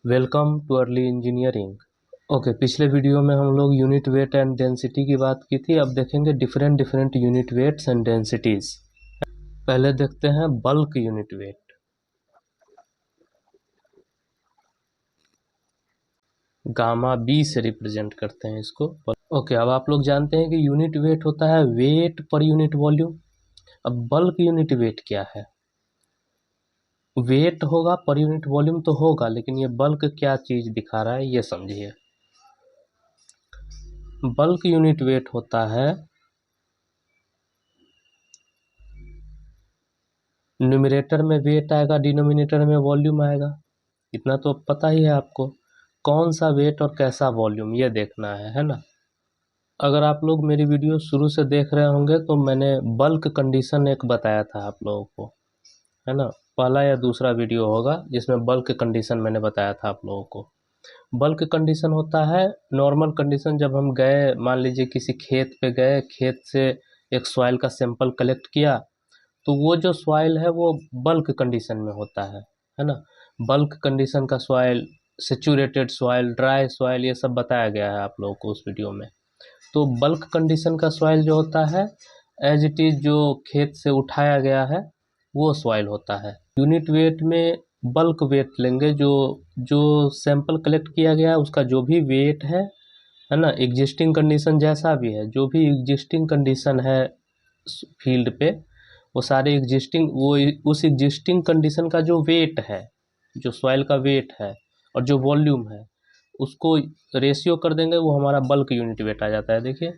Welcome too early engineering. Okay, पिछले video में हम लोग यूनिट वेट एंड डेंसिटी की बात की थी। अब देखेंगे different unit weights and densities. पहले देखते हैं bulk unit weight. Gamma B से रिप्रेजेंट करते हैं इसको। ओके, अब आप लोग जानते हैं कि यूनिट वेट होता है वेट पर यूनिट वॉल्यूम। अब बल्क यूनिट वेट क्या है? वेट होगा पर यूनिट वॉल्यूम तो होगा, लेकिन ये बल्क क्या चीज दिखा रहा है ये समझिए। बल्क यूनिट वेट होता है न्यूमरेटर में वेट आएगा, डिनोमिनेटर में वॉल्यूम आएगा। इतना तो पता ही है आपको। कौन सा वेट और कैसा वॉल्यूम ये देखना है ना। अगर आप लोग मेरी वीडियो शुरू से देख रहे होंगे तो मैंने बल्क कंडीशन एक बताया था आप लोगों को, है ना। पहला या दूसरा वीडियो होगा जिसमें बल्क कंडीशन मैंने बताया था आप लोगों को। बल्क कंडीशन होता है नॉर्मल कंडीशन। जब हम गए, मान लीजिए किसी खेत पे गए, खेत से एक सॉइल का सैंपल कलेक्ट किया, तो वो जो सॉइल है वो बल्क कंडीशन में होता है ना। बल्क कंडीशन का soil, saturated soil, dry soil, ये सब बताया गया है आप लोगों को उस वीडियो में। तो बल्क कंडीशन का सॉइल जो होता है एज इट इज, जो खेत से उठाया गया है वो सॉइल होता है। यूनिट वेट में बल्क वेट लेंगे, जो जो सैंपल कलेक्ट किया गया है उसका जो भी वेट है ना, एग्जिस्टिंग कंडीशन जैसा भी है, जो भी एग्जिस्टिंग कंडीशन है फील्ड पे, वो सारे एग्जिस्टिंग, वो उस एग्जिस्टिंग कंडीशन का जो वेट है, जो सॉइल का वेट है और जो वॉल्यूम है, उसको रेशियो कर देंगे, वो हमारा बल्क यूनिट वेट आ जाता है। देखिए,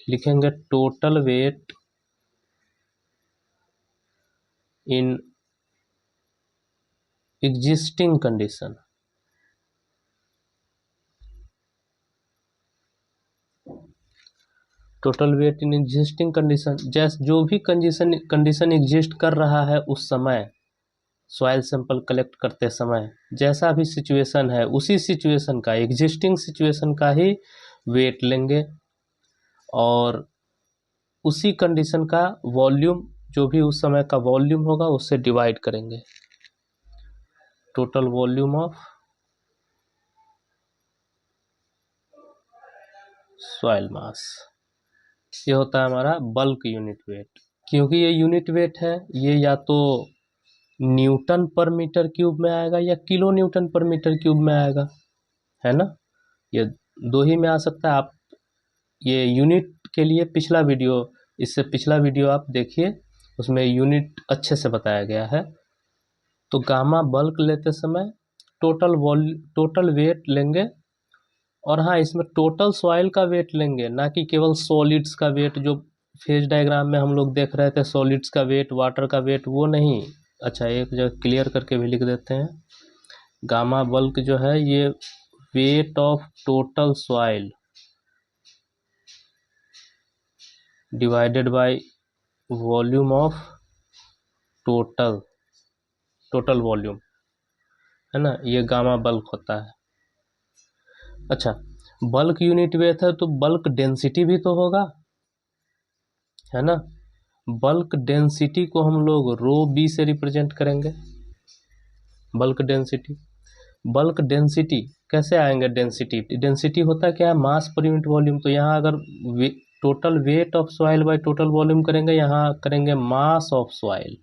लिखेंगे total weight in existing condition. Total weight in existing condition, जैसे जो भी कंडीशन एग्जिस्ट कर रहा है उस समय, सॉइल सैंपल कलेक्ट करते समय जैसा भी सिचुएशन है, उसी सिचुएशन का, एग्जिस्टिंग सिचुएशन का ही वेट लेंगे और उसी कंडीशन का वॉल्यूम, जो भी उस समय का वॉल्यूम होगा उससे डिवाइड करेंगे। टोटल वॉल्यूम ऑफ सॉइल मास, ये होता है हमारा बल्क यूनिट वेट। क्योंकि ये यूनिट वेट है, ये या तो न्यूटन पर मीटर क्यूब में आएगा या किलो न्यूटन पर मीटर क्यूब में आएगा, है ना। ये दो ही में आ सकता है। आप ये यूनिट के लिए पिछला वीडियो, इससे पिछला वीडियो आप देखिए, उसमें यूनिट अच्छे से बताया गया है। तो गामा बल्क लेते समय टोटल वेट लेंगे, और हाँ, इसमें टोटल सॉइल का वेट लेंगे, ना कि केवल सॉलिड्स का वेट। जो फेज डायग्राम में हम लोग देख रहे थे सॉलिड्स का वेट, वाटर का वेट, वो नहीं। अच्छा, एक जगह क्लियर करके भी लिख देते हैं। गामा बल्क जो है ये weight of total soil divided by volume of total volume, है ना, ये गामा बल्क होता है। अच्छा, बल्क यूनिट वेट है तो बल्क डेंसिटी भी तो होगा, है ना। बल्क डेंसिटी को हम लोग रो बी से रिप्रेजेंट करेंगे। बल्क डेंसिटी कैसे आएंगे? डेंसिटी होता क्या है? मास पर यूनिट वॉल्यूम। तो यहाँ अगर total weight of soil by total volume करेंगे, यहाँ करेंगे मास ऑफ सॉइल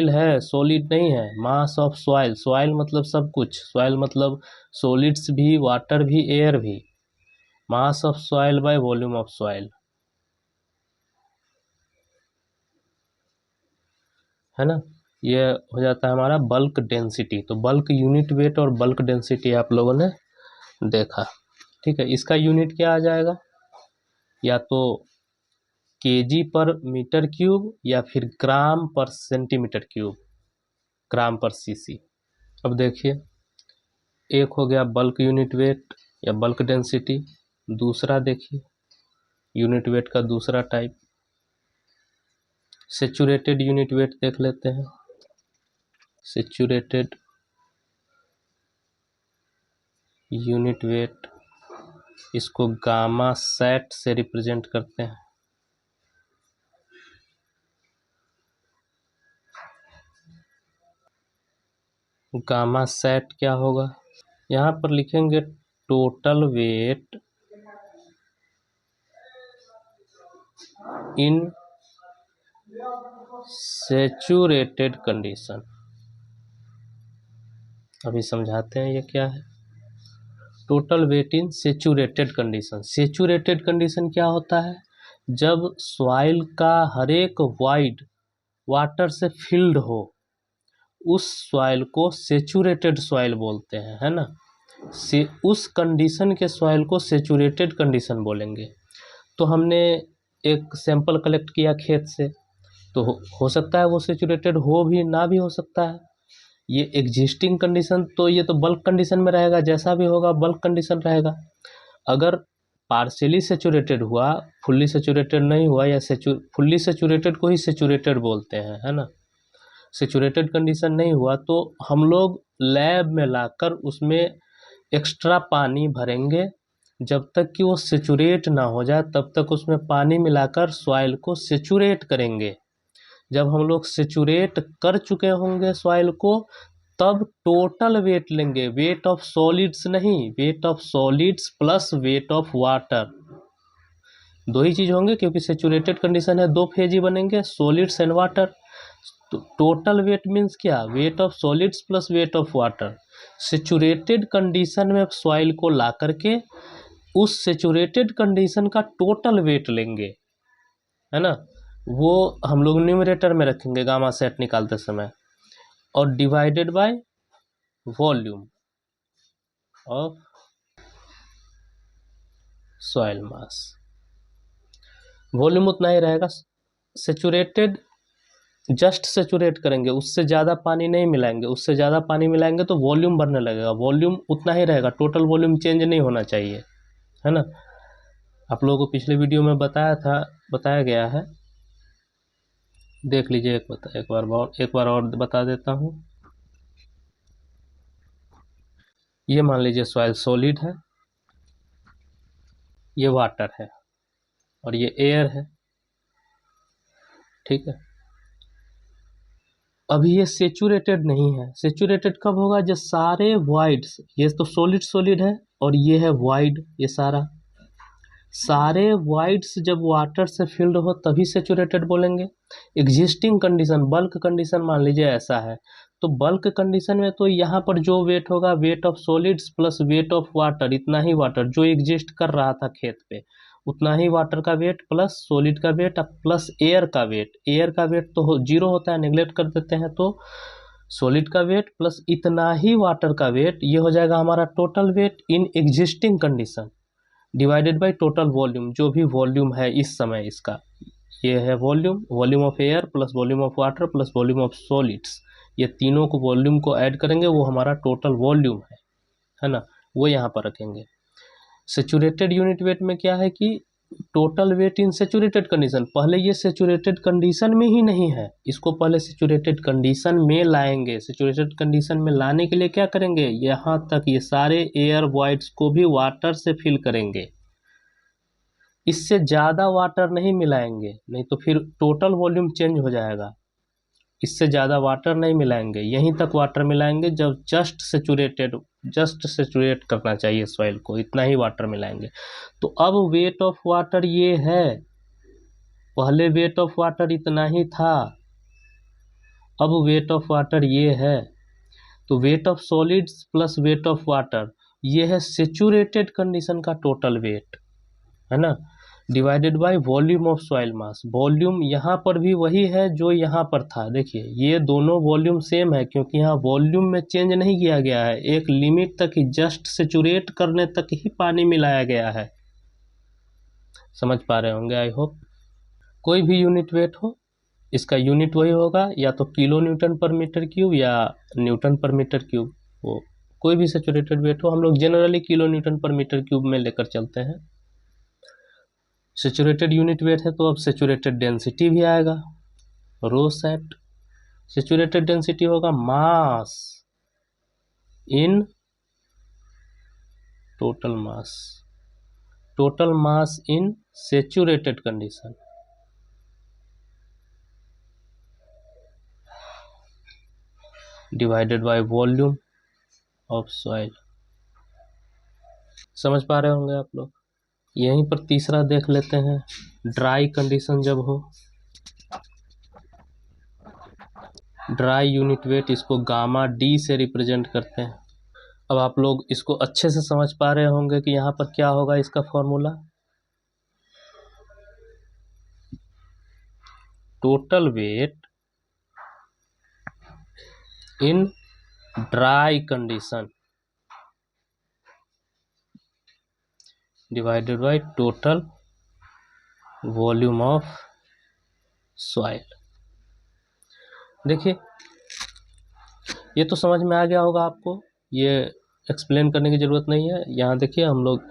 है, सॉलिड नहीं है। मास ऑफ सॉइल मतलब सब कुछ, सॉइल मतलब सॉलिड्स भी, वाटर भी, एयर भी। Mass of soil by volume of soil, है ना। ये हो जाता है हमारा बल्क डेंसिटी। तो बल्क यूनिट वेट और बल्क डेंसिटी आप लोगों ने देखा, ठीक है। इसका यूनिट क्या आ जाएगा? या तो केजी पर मीटर क्यूब या फिर ग्राम पर सेंटीमीटर क्यूब, ग्राम पर सीसी। अब देखिए, एक हो गया बल्क यूनिट वेट या बल्क डेंसिटी। दूसरा देखिए यूनिट वेट का दूसरा टाइप, सेचुरेटेड यूनिट वेट देख लेते हैं। सेचुरेटेड यूनिट वेट, इसको गामा सेट से रिप्रेजेंट करते हैं। गामा सेट क्या होगा, यहाँ पर लिखेंगे टोटल वेट इन सैचुरेटेड कंडीशन। अभी समझाते हैं ये क्या है। टोटल वेट इन सैचुरेटेड कंडीशन। सैचुरेटेड कंडीशन क्या होता है, जब सॉइल का हर एक वाइड वाटर से फिल्ड हो, उस सॉइल को सैचुरेटेड सॉइल बोलते हैं, है ना। से उस कंडीशन के सॉइल को सैचुरेटेड कंडीशन बोलेंगे। तो हमने एक सैंपल कलेक्ट किया खेत से, तो हो सकता है वो सैचुरेटेड हो भी ना भी हो सकता है। ये एग्जिस्टिंग कंडीशन, तो ये तो बल्क कंडीशन में रहेगा, जैसा भी होगा बल्क कंडीशन रहेगा। अगर पार्शियली सैचुरेटेड हुआ, फुल्ली सैचुरेटेड नहीं हुआ, या फुल्ली सैचुरेटेड को ही सैचुरेटेड बोलते हैं, है ना। सैचुरेटेड कंडीशन नहीं हुआ तो हम लोग लैब में लाकर उसमें एक्स्ट्रा पानी भरेंगे, जब तक कि वो सैचुरेट ना हो जाए तब तक उसमें पानी मिलाकर सॉइल को सैचुरेट करेंगे। जब हम लोग सैचुरेट कर चुके होंगे सॉइल को, तब टोटल वेट लेंगे, वेट ऑफ सॉलिड्स नहीं, wait of solids plus weight of water. दो ही चीज होंगे, क्योंकि सैचुरेटेड कंडीशन है, दो फेज ही बनेंगे, सॉलिड्स एंड वाटर। तो टोटल वेट मीन्स क्या, wait of solids plus weight of water. Saturated condition में सॉइल को ला करके उस सैचुरेटेड कंडीशन का टोटल वेट लेंगे, है ना। वो हम लोग न्यूमरेटर में रखेंगे गामा सेट निकालते समय, और divided by volume of soil mass. Volume उतना ही रहेगा, सैचुरेटेड जस्ट सैचुरेट करेंगे, उससे ज़्यादा पानी नहीं मिलाएंगे, उससे ज़्यादा पानी मिलाएंगे तो वॉल्यूम बढ़ने लगेगा, वॉल्यूम उतना ही रहेगा, टोटल वॉल्यूम चेंज नहीं होना चाहिए, है ना। आप लोगों को पिछले वीडियो में बताया गया है, देख लीजिए एक बार और बता देता हूँ। ये मान लीजिए सॉइल सॉलिड है, ये वाटर है, और ये एयर है, ठीक है। अभी ये सैचुरेटेड नहीं है। सैचुरेटेड कब होगा, जब सारे वाइड्स, ये तो सॉलिड है और ये है वाइड, ये सारे वाइड्स जब वाटर से फिल्ड हो तभी सैचुरेटेड बोलेंगे। एग्जिस्टिंग कंडीशन, बल्क कंडीशन मान लीजिए ऐसा है, तो बल्क कंडीशन में तो यहाँ पर जो वेट होगा, wait of solids plus weight of water, इतना ही वाटर जो एग्जिस्ट कर रहा था खेत पे, उतना ही वाटर का वेट प्लस सॉलिड का वेट प्लस एयर का वेट। एयर का वेट तो जीरो होता है, नेग्लेक्ट कर देते हैं, तो सॉलिड का वेट प्लस इतना ही वाटर का वेट, ये हो जाएगा हमारा total weight in existing condition, divided by total volume, जो भी वॉल्यूम है इस समय इसका, ये है volume of air plus volume of water plus volume of solids, ये तीनों को वॉल्यूम को ऐड करेंगे, वो हमारा टोटल वॉल्यूम है ना, वो यहाँ पर रखेंगे। सैचुरेटेड यूनिट वेट में क्या है कि टोटल वेट इन सैचुरेटेड कंडीशन, पहले ये सैचुरेटेड कंडीशन में ही नहीं है, इसको पहले सैचुरेटेड कंडीशन में लाएंगे। सैचुरेटेड कंडीशन में लाने के लिए क्या करेंगे, यहाँ तक ये सारे एयर वॉइड्स को भी वाटर से फिल करेंगे, इससे ज़्यादा वाटर नहीं मिलाएंगे, नहीं तो फिर टोटल वॉल्यूम चेंज हो जाएगा। इससे ज़्यादा वाटर नहीं मिलाएंगे, यहीं तक वाटर मिलाएंगे जब जस्ट सैचुरेट करना चाहिए सॉइल को, इतना ही वाटर मिलाएंगे। तो अब वेट ऑफ वाटर ये है, पहले वेट ऑफ वाटर इतना ही था, अब वेट ऑफ वाटर ये है। तो wait of solids plus weight of water, ये है सैचुरेटेड कंडीशन का टोटल वेट, है ना, divided by volume of soil mass. Volume यहाँ पर भी वही है जो यहाँ पर था, देखिए ये दोनों वॉल्यूम सेम है, क्योंकि यहाँ वॉल्यूम में चेंज नहीं किया गया है, एक लिमिट तक ही, जस्ट सैचुरेट करने तक ही पानी मिलाया गया है। समझ पा रहे होंगे आई होप। कोई भी यूनिट वेट हो, इसका यूनिट वही होगा, या तो किलो न्यूटन पर मीटर क्यूब या न्यूटन पर मीटर क्यूब, वो कोई भी सैचुरेटेड वेट हो, हम लोग जनरली किलो न्यूटन पर मीटर क्यूब में लेकर चलते हैं। सैचुरेटेड यूनिट वेट है तो अब सैचुरेटेड डेंसिटी भी आएगा, रो सेट। सैचुरेटेड डेंसिटी होगा mass in total mass in saturated condition. Divided by volume of soil. समझ पा रहे होंगे आप लोग। यहीं पर तीसरा देख लेते हैं, ड्राई कंडीशन जब हो, ड्राई यूनिट वेट, इसको गामा डी से रिप्रेजेंट करते हैं। अब आप लोग इसको अच्छे से समझ पा रहे होंगे कि यहाँ पर क्या होगा इसका formula, total weight in dry condition divided by total volume of soil. देखिए ये तो समझ में आ गया होगा आपको, ये एक्सप्लेन करने की ज़रूरत नहीं है। यहाँ देखिए हम लोग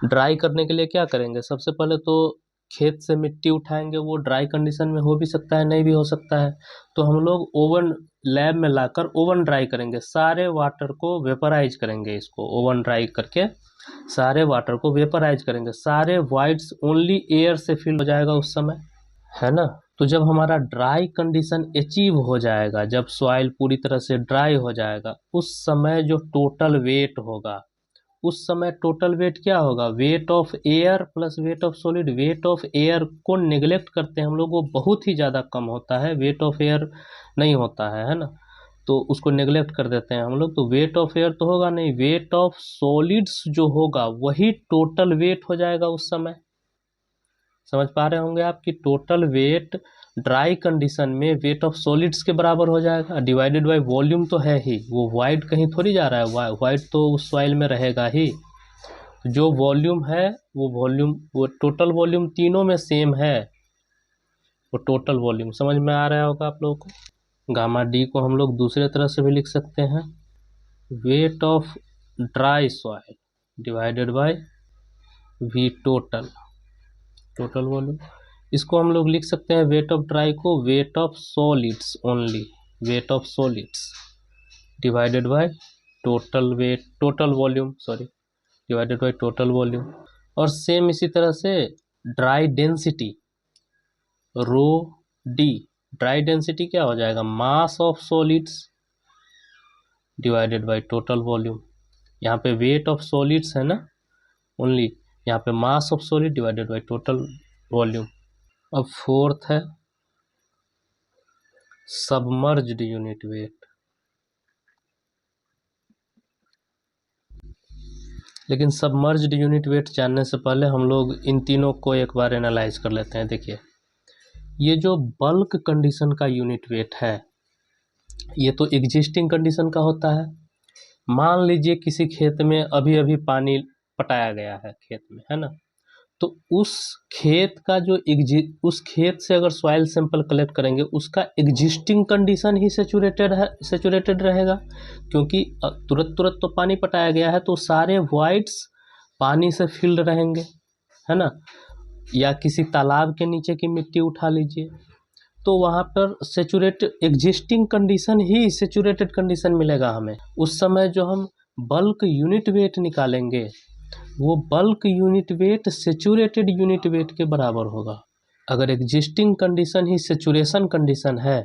ड्राई करने के लिए क्या करेंगे, सबसे पहले तो खेत से मिट्टी उठाएंगे, वो ड्राई कंडीशन में हो भी सकता है नहीं भी हो सकता है, तो हम लोग ओवन लैब में लाकर ओवन ड्राई करेंगे, सारे वाटर को वेपराइज करेंगे, इसको ओवन ड्राई करके सारे वाटर को वेपराइज करेंगे, सारे वाइट्स ओनली एयर से फिल हो जाएगा उस समय, है ना। तो जब हमारा ड्राई कंडीशन अचीव हो जाएगा, जब सॉइल पूरी तरह से ड्राई हो जाएगा, उस समय जो टोटल वेट होगा, उस समय टोटल वेट क्या होगा, weight of air plus weight of solid. Weight of air को नेग्लेक्ट करते हैं हम लोग, वो बहुत ही ज़्यादा कम होता है, वेट ऑफ एयर नहीं होता है ना, तो उसको नेग्लेक्ट कर देते हैं हम लोग। तो वेट ऑफ एयर तो होगा नहीं, वेट ऑफ सॉलिड्स जो होगा वही टोटल वेट हो जाएगा उस समय। समझ पा रहे होंगे आप कि टोटल वेट ड्राई कंडीशन में वेट ऑफ सॉलिड्स के बराबर हो जाएगा, डिवाइडेड बाय वॉल्यूम तो है ही, वो वाइट कहीं थोड़ी जा रहा है, वाइट तो उस सॉइल में रहेगा ही। जो वॉल्यूम है वो वॉल्यूम, वो टोटल वॉल्यूम तीनों में सेम है, वो टोटल वॉल्यूम। समझ में आ रहा होगा आप लोगों को। गामा डी को हम लोग दूसरे तरह से भी लिख सकते हैं, weight of dry soil divided by V total, total volume. इसको हम लोग लिख सकते हैं वेट ऑफ ड्राई को weight of solids only, weight of solids divided by total weight, total volume sorry, divided by total volume. और same इसी तरह से dry density rho D, dry density क्या हो जाएगा, mass of solids divided by total volume. यहाँ पे wait of solids है ना ओनली, यहाँ पे mass of solid divided by total volume. अब फोर्थ है सबमर्ज्ड यूनिट वेट। लेकिन सबमर्ज्ड यूनिट वेट जानने से पहले हम लोग इन तीनों को एक बार एनालाइज कर लेते हैं। देखिए ये जो बल्क कंडीशन का यूनिट वेट है, ये तो एग्जिस्टिंग कंडीशन का होता है। मान लीजिए किसी खेत में अभी अभी पानी पटाया गया है खेत में, है ना, तो उस खेत का जो उस खेत से अगर सॉइल सैंपल कलेक्ट करेंगे, उसका एग्जिस्टिंग कंडीशन ही सेचुरेटेड रहेगा, क्योंकि तुरंत तो पानी पटाया गया है, तो सारे वाइट्स पानी से फिल्ड रहेंगे, है ना। या किसी तालाब के नीचे की मिट्टी उठा लीजिए, तो वहाँ पर एग्जिस्टिंग कंडीशन ही सेचुरेटेड कंडीशन मिलेगा हमें। उस समय जो हम बल्क यूनिट वेट निकालेंगे, वो bulk unit wait saturated unit weight के बराबर होगा। अगर एग्जिस्टिंग कंडीशन ही सेचुरेशन कंडीशन है,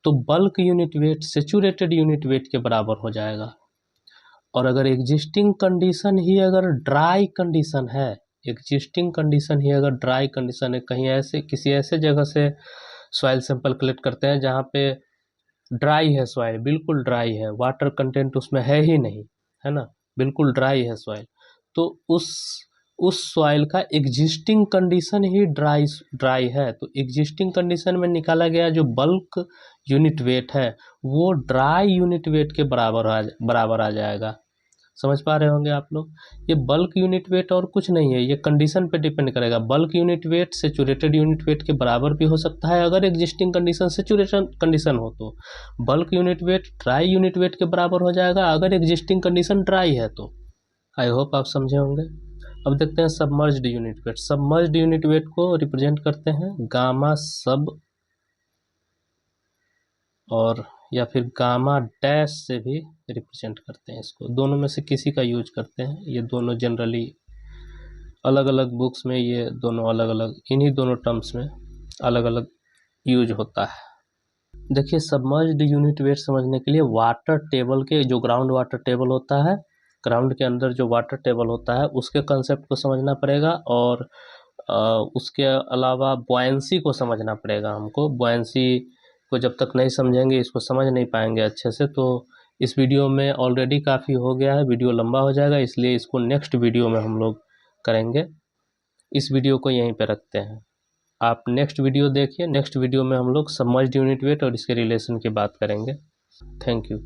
तो bulk unit wait saturated unit weight के बराबर हो जाएगा। और अगर एग्जिस्टिंग कंडीशन ही अगर ड्राई कंडीशन है, एग्जिस्टिंग कंडीशन ही अगर ड्राई कंडीशन है, कहीं ऐसे किसी ऐसे जगह से सॉइल सैंपल कलेक्ट करते हैं जहाँ पे ड्राई है सॉइल, बिल्कुल ड्राई है, वाटर कंटेंट उसमें है ही नहीं, है ना, बिल्कुल ड्राई है सॉइल, तो उस सॉइल का एग्जिस्टिंग कंडीशन ही ड्राई है, तो एग्जिस्टिंग कंडीशन में निकाला गया जो बल्क यूनिट वेट है वो ड्राई यूनिट वेट के बराबर आ जाएगा। समझ पा रहे होंगे आप लोग। ये बल्क यूनिट वेट और कुछ नहीं है, ये कंडीशन पे डिपेंड करेगा। Bulk unit wait saturated unit weight के बराबर भी हो सकता है अगर एग्जिस्टिंग कंडीशन सेचुरेशन कंडीशन हो, तो bulk unit wait dry unit weight के बराबर हो जाएगा अगर एग्जिस्टिंग कंडीशन ड्राई है तो। आई होप आप समझे होंगे। अब देखते हैं submerged unit weight. Submerged unit weight को रिप्रेजेंट करते हैं गामा सब और या फिर गामा डैश से भी रिप्रेजेंट करते हैं इसको, दोनों में से किसी का यूज करते हैं। ये दोनों जनरली अलग अलग बुक्स में ये दोनों अलग अलग, इन्हीं दोनों टर्म्स में अलग अलग यूज होता है। देखिए, सबमर्ज्ड यूनिट वेट समझने के लिए वाटर टेबल के जो ग्राउंड वाटर टेबल होता है, ग्राउंड के अंदर जो वाटर टेबल होता है उसके कंसेप्ट को समझना पड़ेगा, और उसके अलावा बुयांसी को समझना पड़ेगा हमको। बुयांसी को जब तक नहीं समझेंगे, इसको समझ नहीं पाएंगे अच्छे से। तो इस वीडियो में ऑलरेडी काफ़ी हो गया है, वीडियो लंबा हो जाएगा, इसलिए इसको नेक्स्ट वीडियो में हम लोग करेंगे। इस वीडियो को यहीं पे रखते हैं, आप नेक्स्ट वीडियो देखिए। नेक्स्ट वीडियो में हम लोग सबमर्ज्ड यूनिट वेट और इसके रिलेशन की बात करेंगे। Thank you.